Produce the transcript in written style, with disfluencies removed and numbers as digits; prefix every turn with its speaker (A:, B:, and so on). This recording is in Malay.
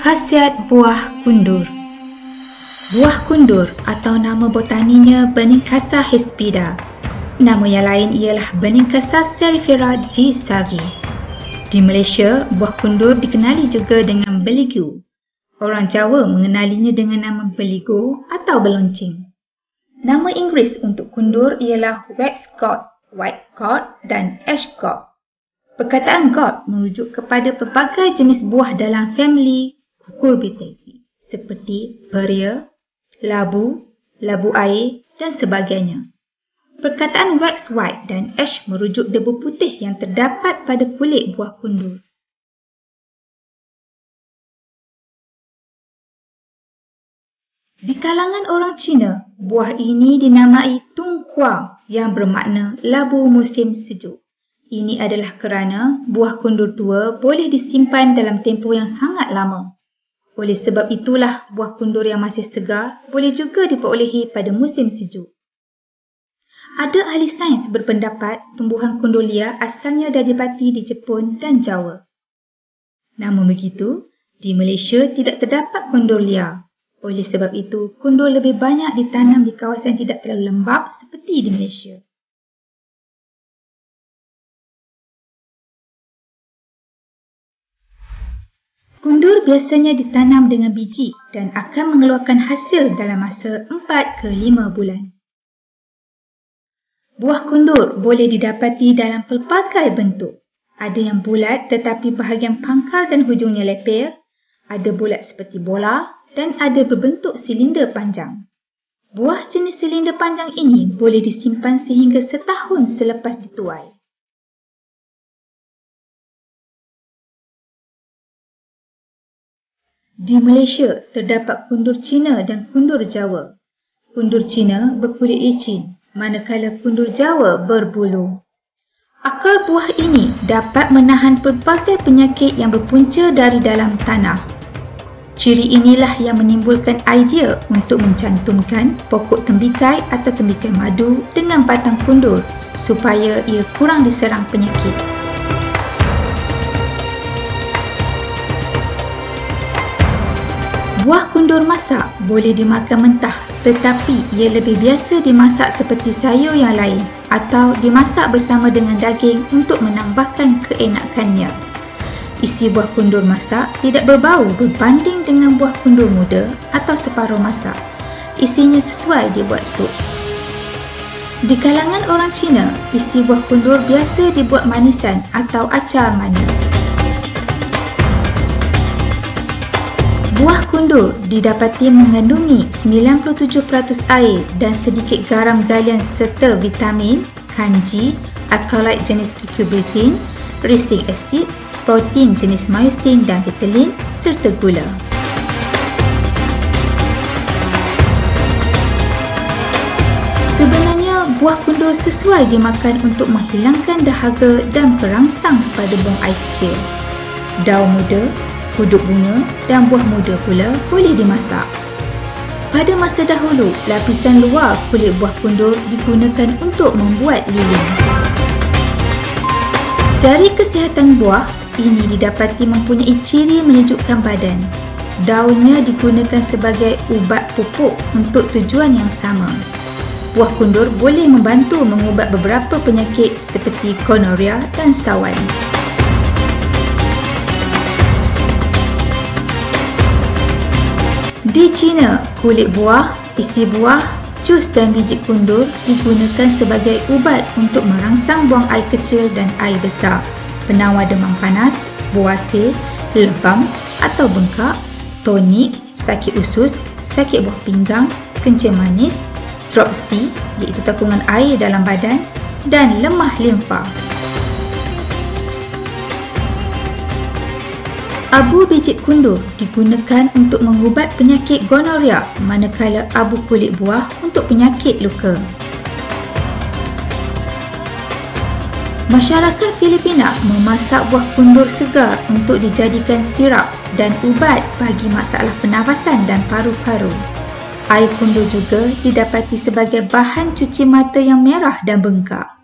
A: Khasiat buah kundur. Buah kundur atau nama botaninya Benincasa hispida. Nama yang lain ialah Benincasa cerifera G. Savi. Di Malaysia, buah kundur dikenali juga dengan beligu. Orang Jawa mengenalinya dengan nama beligo atau belonceng. Nama Inggeris untuk kundur ialah waxgourd, whitegourd dan ashgourd. Perkataan gourd merujuk kepada pelbagai jenis buah dalam famili Cucurbitaceae seperti peria, labu, labu air dan sebagainya. Perkataan wax white dan ash merujuk debu putih yang terdapat pada kulit buah kundur. Di kalangan orang Cina, buah ini dinamai tung kuang yang bermakna labu musim sejuk. Ini adalah kerana buah kundur tua boleh disimpan dalam tempoh yang sangat lama. Oleh sebab itulah buah kundur yang masih segar boleh juga diperolehi pada musim sejuk. Ada ahli sains berpendapat tumbuhan kundur liar asalnya didapati di Jepun dan Jawa. Namun begitu, di Malaysia tidak terdapat kundur liar. Oleh sebab itu, kundur lebih banyak ditanam di kawasan tidak terlalu lembap seperti di Malaysia. Kundur biasanya ditanam dengan biji dan akan mengeluarkan hasil dalam masa 4 ke 5 bulan. Buah kundur boleh didapati dalam pelbagai bentuk. Ada yang bulat tetapi bahagian pangkal dan hujungnya leper, ada bulat seperti bola dan ada berbentuk silinder panjang. Buah jenis silinder panjang ini boleh disimpan sehingga setahun selepas dituai. Di Malaysia, terdapat kundur Cina dan kundur Jawa. Kundur Cina berkulit licin, manakala kundur Jawa berbulu. Akar buah ini dapat menahan pelbagai penyakit yang berpunca dari dalam tanah. Ciri inilah yang menimbulkan idea untuk mencantumkan pokok tembikai atau tembikai madu dengan batang kundur supaya ia kurang diserang penyakit. Buah kundur masak boleh dimakan mentah, tetapi ia lebih biasa dimasak seperti sayur yang lain atau dimasak bersama dengan daging untuk menambahkan keenakannya. Isi buah kundur masak tidak berbau berbanding dengan buah kundur muda atau separuh masak. Isinya sesuai dibuat sup. Di kalangan orang Cina, isi buah kundur biasa dibuat manisan atau acar manis. Buah kundur didapati mengandungi 97% air dan sedikit garam galian serta vitamin, kanji, alkaloid jenis cucurbitacin, ricin acid, protein jenis myosin dan vitelin serta gula. Sebenarnya buah kundur sesuai dimakan untuk menghilangkan dahaga dan perangsang pada buang air kecil. Daun muda, huduk bunga dan buah muda pula boleh dimasak. Pada masa dahulu, lapisan luar kulit buah kundur digunakan untuk membuat lilin. Dari kesihatan buah, ini didapati mempunyai ciri menyejukkan badan. Daunnya digunakan sebagai ubat pupuk untuk tujuan yang sama. Buah kundur boleh membantu mengubat beberapa penyakit seperti gonoria dan sawan. Di China, kulit buah, isi buah, jus dan biji kundur digunakan sebagai ubat untuk merangsang buang air kecil dan air besar, penawar demam panas, bawasir, lebam atau bengkak, tonik, sakit usus, sakit buah pinggang, kencing manis, dropsy iaitu takungan air dalam badan dan lemah limfa. Abu biji kundur digunakan untuk mengubat penyakit gonoria, manakala abu kulit buah untuk penyakit luka. Masyarakat Filipina memasak buah kundur segar untuk dijadikan sirap dan ubat bagi masalah pernafasan dan paru-paru. Air kundur juga didapati sebagai bahan cuci mata yang merah dan bengkak.